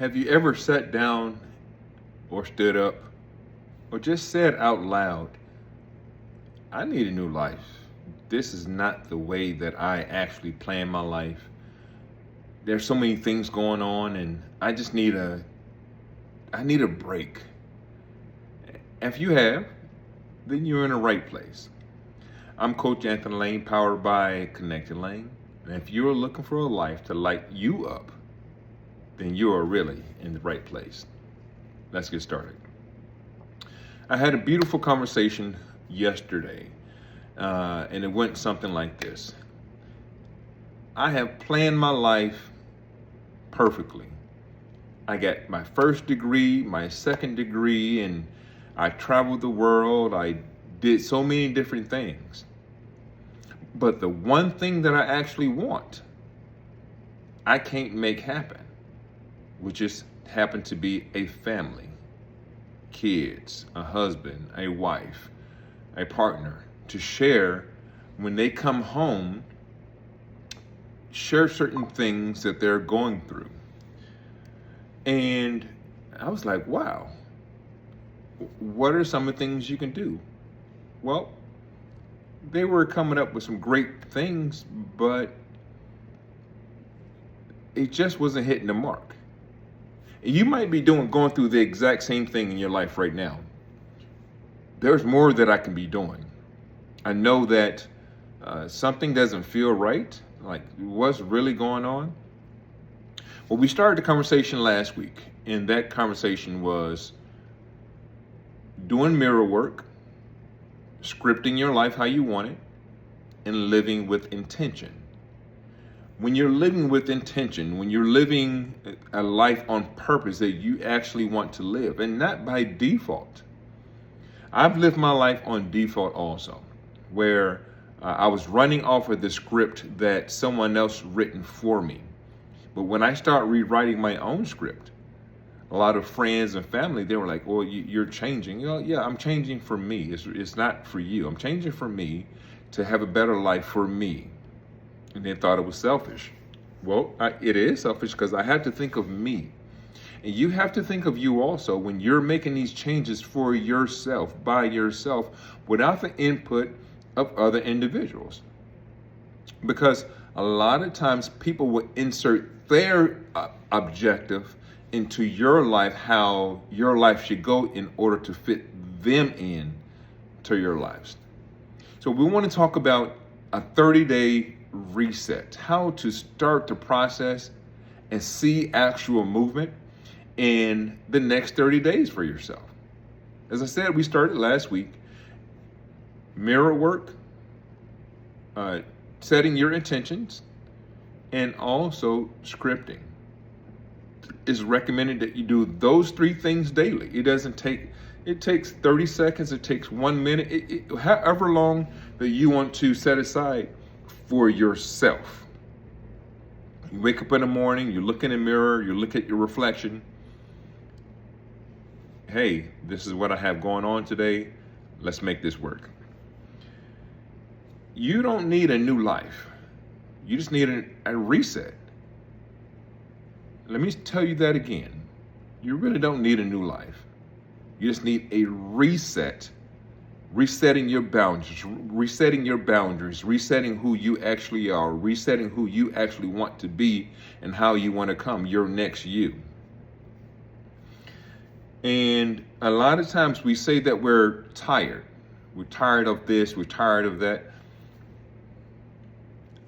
Have you ever sat down or stood up or just said out loud, I need a new life. This is not the way that I actually plan my life. There's so many things going on and I need a break. If you have, then you're in the right place. I'm Coach Anthony Lane, powered by Connected Lane. And if you're looking for a life to light you up, then you are really in the right place. Let's get started. I had a beautiful conversation yesterday, and it went something like this. I have planned my life perfectly. I got my first degree, my second degree, and I traveled the world. I did so many different things. But the one thing that I actually want, I can't make happen, which just happened to be a family, kids, a husband, a wife, a partner, to share when they come home, share certain things that they're going through. And I was like, wow, what are some of the things you can do? Well, they were coming up with some great things, but it just wasn't hitting the mark. You might be going through the exact same thing in your life right now. There's more that I can be doing. I know that something doesn't feel right, like what's really going on. Well, we started the conversation last week, and that conversation was doing mirror work, scripting your life how you want it, and living with intention. When you're living with intention, when you're living a life on purpose that you actually want to live, and not by default. I've lived my life on default also, where I was running off of the script that someone else written for me. But when I start rewriting my own script, a lot of friends and family, they were like, well, you're changing. You know, yeah, I'm changing for me. It's not for you. I'm changing for me to have a better life for me. And they thought it was selfish. Well, it is selfish because I had to think of me. And you have to think of you also when you're making these changes for yourself, by yourself, without the input of other individuals. Because a lot of times people will insert their objective into your life, how your life should go in order to fit them in to your lives. So we want to talk about a 30-day reset, how to start the process and see actual movement in the next 30 days for yourself. As I said, we started last week. Mirror work, setting your intentions, and also scripting. It's recommended that you do those three things daily. It takes 30 seconds, it takes 1 minute, however long that you want to set aside for yourself. You wake up in the morning, you look in the mirror, you look at your reflection. Hey, this is what I have going on today. Let's make this work. You don't need a new life. You just need a reset. Let me tell you that again. You really don't need a new life. You just need a reset. Resetting your boundaries, resetting who you actually are, resetting who you actually want to be and how you want to come, your next you. And a lot of times we say that we're tired. We're tired of this, we're tired of that.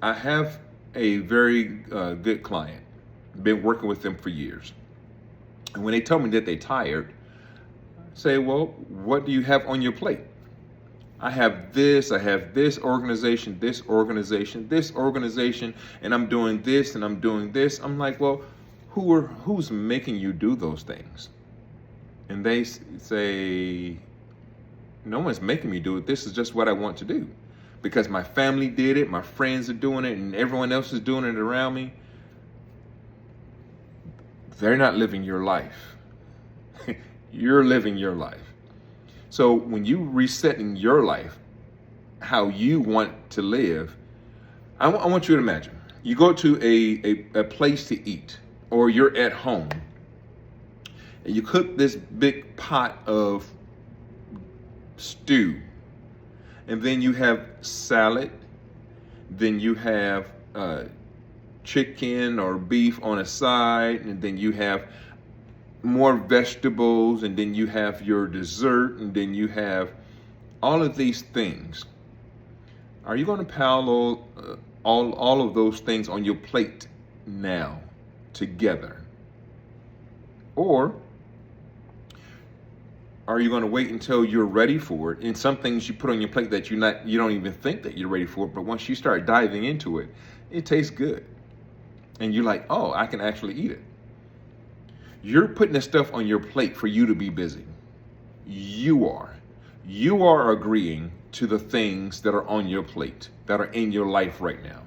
I have a very good client, been working with them for years. And when they tell me that they're tired, I say, well, what do you have on your plate? I have this organization, and I'm doing this and I'm doing this. I'm like, well, who's making you do those things? And they say, no one's making me do it. This is just what I want to do. Because my family did it, my friends are doing it, and everyone else is doing it around me. They're not living your life. You're living your life. So when you resetting your life, how you want to live, I want you to imagine, you go to a place to eat, or you're at home, And you cook this big pot of stew. And then you have salad. Then you have chicken or beef on a side. And then you have more vegetables. And then you have your dessert. And then you have all of these things. Are you going to pile all of those things on your plate now together? Or are you going to wait until you're ready for it? And some things you put on your plate that you don't even think that you're ready for, but once you start diving into it, it tastes good. And you're like, oh, I can actually eat it. You're putting this stuff on your plate for you to be busy. You are agreeing to the things that are on your plate, that are in your life right now.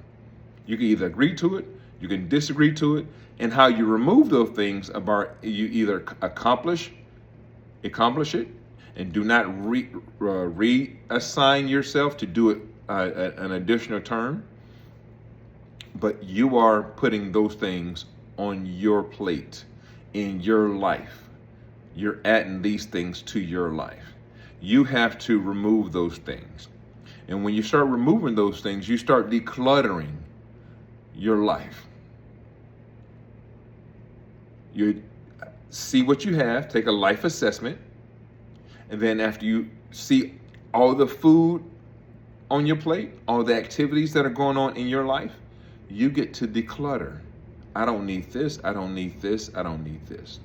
You can either agree to it, you can disagree to it, and how you remove those things about you either accomplish it, and do not reassign yourself to do it an additional term, but you are putting those things on your plate in your life. You're adding these things to your life. You have to remove those things. And when you start removing those things, you start decluttering your life. You see what you have, take a life assessment, and then after you see all the food on your plate, all the activities that are going on in your life, you get to declutter. I don't need this, I don't need this, I don't need this.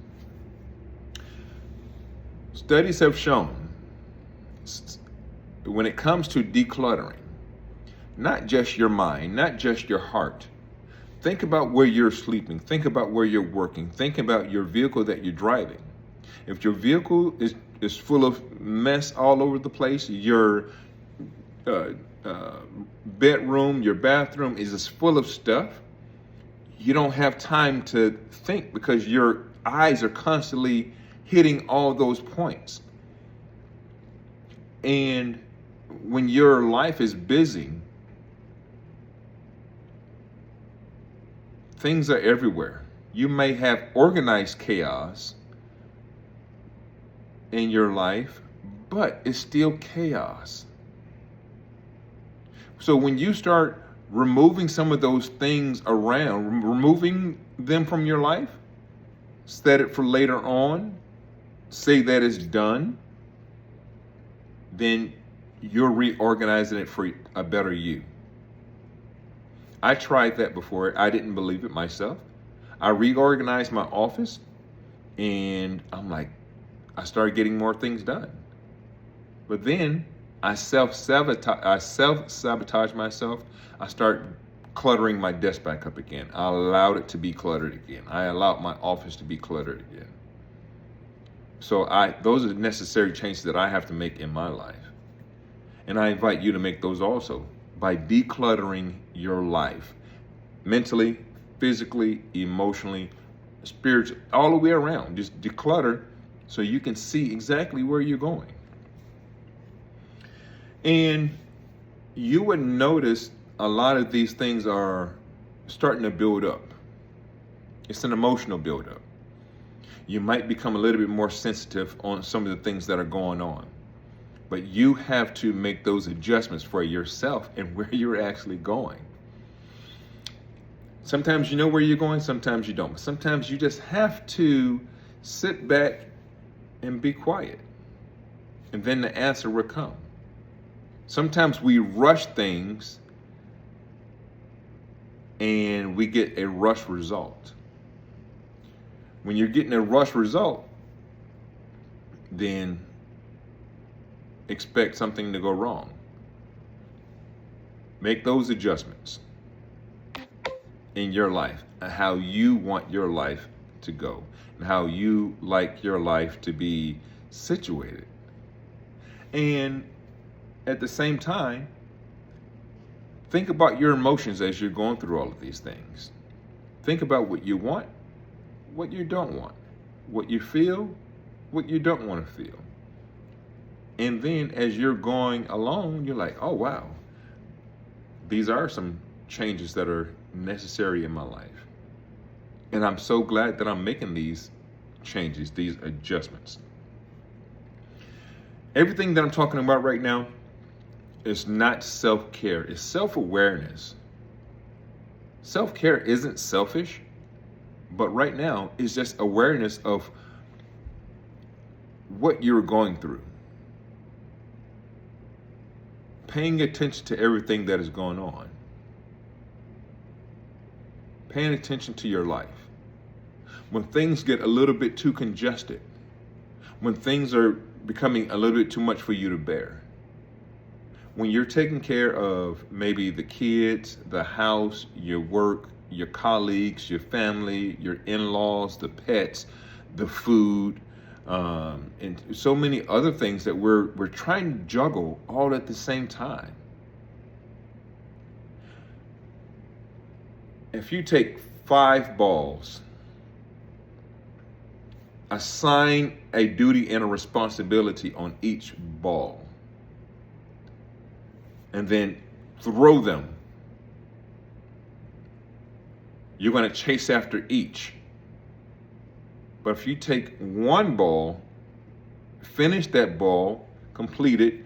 Studies have shown when it comes to decluttering, not just your mind, not just your heart. Think about where you're sleeping. Think about where you're working. Think about your vehicle that you're driving. If your vehicle is full of mess all over the place, your bedroom, your bathroom is just full of stuff, you don't have time to think because your eyes are constantly hitting all those points. And when your life is busy, things are everywhere. You may have organized chaos in your life, but it's still chaos. So when you start removing some of those things around, removing them from your life, set it for later on, say that it's done, then you're reorganizing it for a better you. I tried that before. I didn't believe it myself. I reorganized my office and I'm like, I started getting more things done. But then I self-sabotage myself. I start cluttering my desk back up again. I allowed it to be cluttered again. I allowed my office to be cluttered again. So those are necessary changes that I have to make in my life. And I invite you to make those also by decluttering your life. Mentally, physically, emotionally, spiritually, all the way around. Just declutter so you can see exactly where you're going. And you would notice a lot of these things are starting to build up. It's an emotional buildup. You might become a little bit more sensitive on some of the things that are going on. But you have to make those adjustments for yourself and where you're actually going. Sometimes you know where you're going, sometimes you don't. But sometimes you just have to sit back and be quiet. And then the answer will come. Sometimes we rush things and we get a rush result. When you're getting a rush result, then expect something to go wrong. Make those adjustments in your life and how you want your life to go and how you like your life to be situated. And at the same time, think about your emotions as you're going through all of these things. Think about what you want, what you don't want, what you feel, what you don't want to feel. And then as you're going along, you're like, oh, wow, these are some changes that are necessary in my life. And I'm so glad that I'm making these changes, these adjustments. Everything that I'm talking about right now is not self-care, it's self-awareness. Self-care isn't selfish, but right now it's just awareness of what you're going through. Paying attention to everything that is going on. Paying attention to your life. When things get a little bit too congested, when things are becoming a little bit too much for you to bear, when you're taking care of maybe the kids, the house, your work, your colleagues, your family, your in-laws, the pets, the food, and so many other things that we're trying to juggle all at the same time. If you take 5 balls, assign a duty and a responsibility on each ball, and then throw them. You're going to chase after each. But if you take one ball, finish that ball, complete it,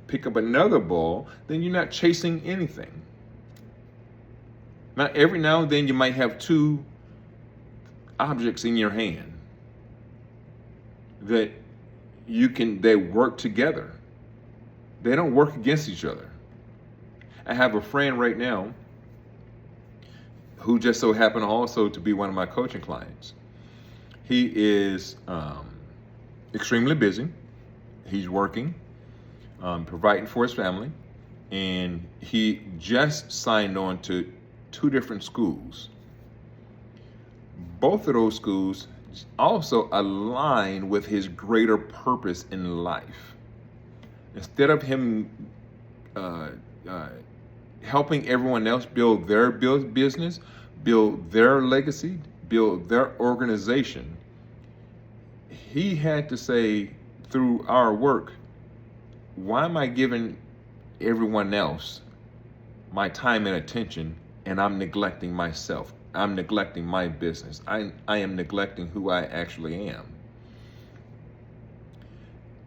pick up another ball, then you're not chasing anything. Now, every now and then you might have 2 objects in your hand that they work together. They don't work against each other. I have a friend right now who just so happened also to be one of my coaching clients. He is extremely busy. He's working, providing for his family, and he just signed on to 2 different schools. Both of those schools also align with his greater purpose in life. Instead of him helping everyone else build their business, build their legacy, build their organization, he had to say through our work, why am I giving everyone else my time and attention and I'm neglecting myself? I'm neglecting my business. I am neglecting who I actually am.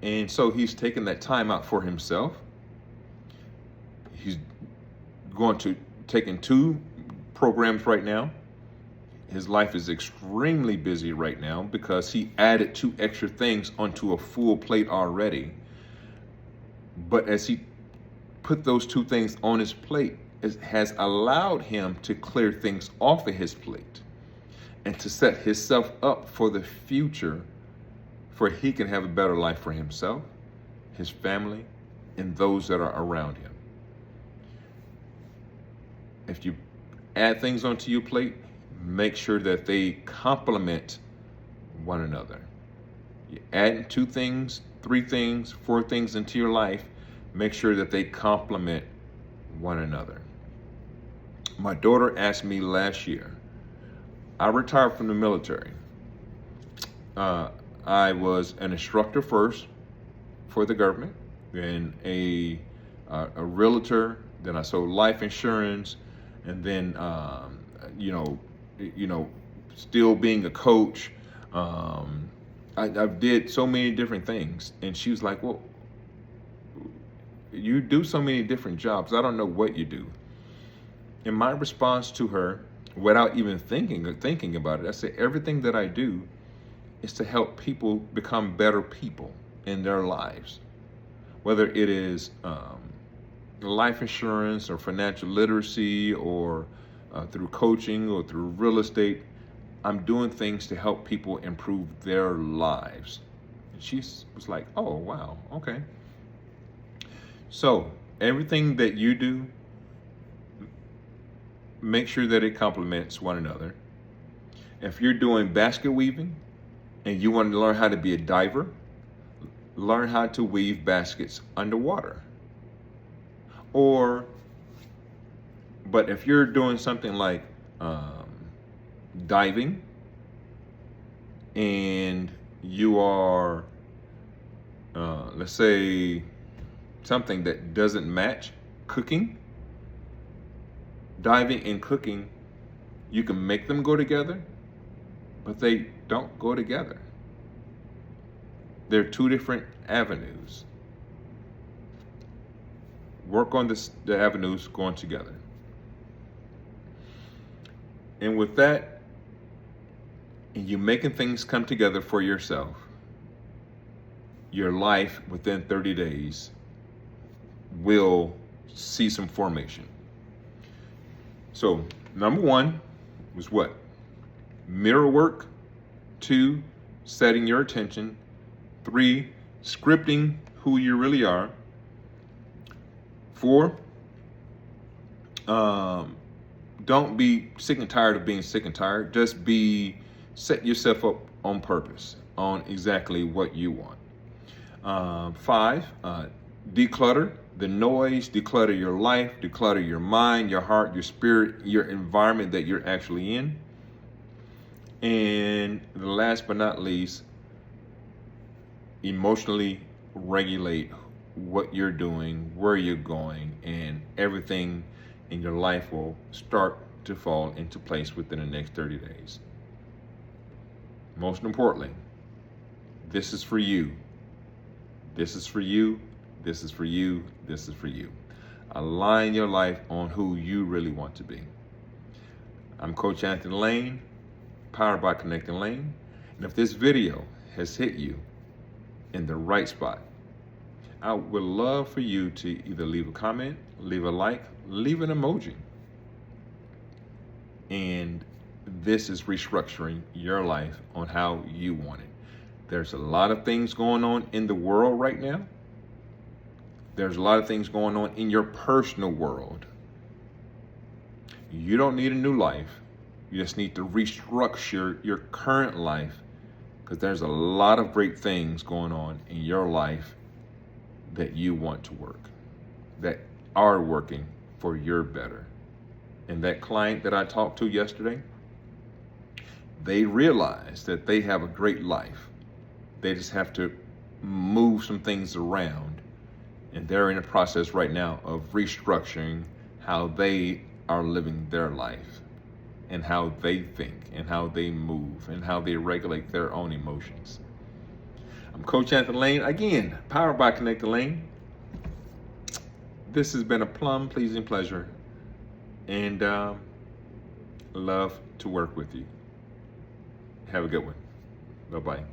And so he's taking that time out for himself. He's going to taking 2 programs right now. His life is extremely busy right now because he added 2 extra things onto a full plate already. But as he put those 2 things on his plate, it has allowed him to clear things off of his plate and to set himself up for the future, for he can have a better life for himself, his family, and those that are around him. If you add things onto your plate, make sure that they complement one another. You add 2 things, 3 things, 4 things into your life, make sure that they complement one another. My daughter asked me last year, I retired from the military. I was an instructor first for the government, then a realtor, then I sold life insurance, and then still being a coach. I did so many different things, and she was like, "Well, you do so many different jobs. I don't know what you do." And my response to her, without even thinking about it, I said, everything that I do is to help people become better people in their lives. Whether it is life insurance or financial literacy or through coaching or through real estate, I'm doing things to help people improve their lives. And she was like, oh, wow, okay. So everything that you do, make sure that it complements one another. If you're doing basket weaving and you want to learn how to be a diver, learn how to weave baskets underwater. But if you're doing something like diving and you are, let's say, something that doesn't match cooking, diving and cooking, you can make them go together, but they don't go together. They're two different avenues. Work on the avenues going together. And with that, and you making things come together for yourself, your life within 30 days will see some formation. So, number one was what? Mirror work. 2, setting your attention. 3, scripting who you really are. 4, don't be sick and tired of being sick and tired. Just set yourself up on purpose, on exactly what you want. 5, declutter the noise, declutter your life, declutter your mind, your heart, your spirit, your environment that you're actually in. And the last but not least, emotionally regulate what you're doing, where you're going, and everything in your life will start to fall into place within the next 30 days. Most importantly, this is for you. This is for you. This is for you. This is for you. Align your life on who you really want to be. I'm Coach Anthony Lane, powered by Connecting Lane. And if this video has hit you in the right spot, I would love for you to either leave a comment, leave a like, leave an emoji. And this is restructuring your life on how you want it. There's a lot of things going on in the world right now. There's a lot of things going on in your personal world. You don't need a new life. You just need to restructure your current life, because there's a lot of great things going on in your life that you want to work, that are working for your better. And that client that I talked to yesterday, they realize that they have a great life. They just have to move some things around. And they're in a process right now of restructuring how they are living their life, and how they think, and how they move, and how they regulate their own emotions. I'm Coach Anthony Lane, again, powered by Connecting Lane. This has been a plum pleasing pleasure, and love to work with you. Have a good one. Bye-bye.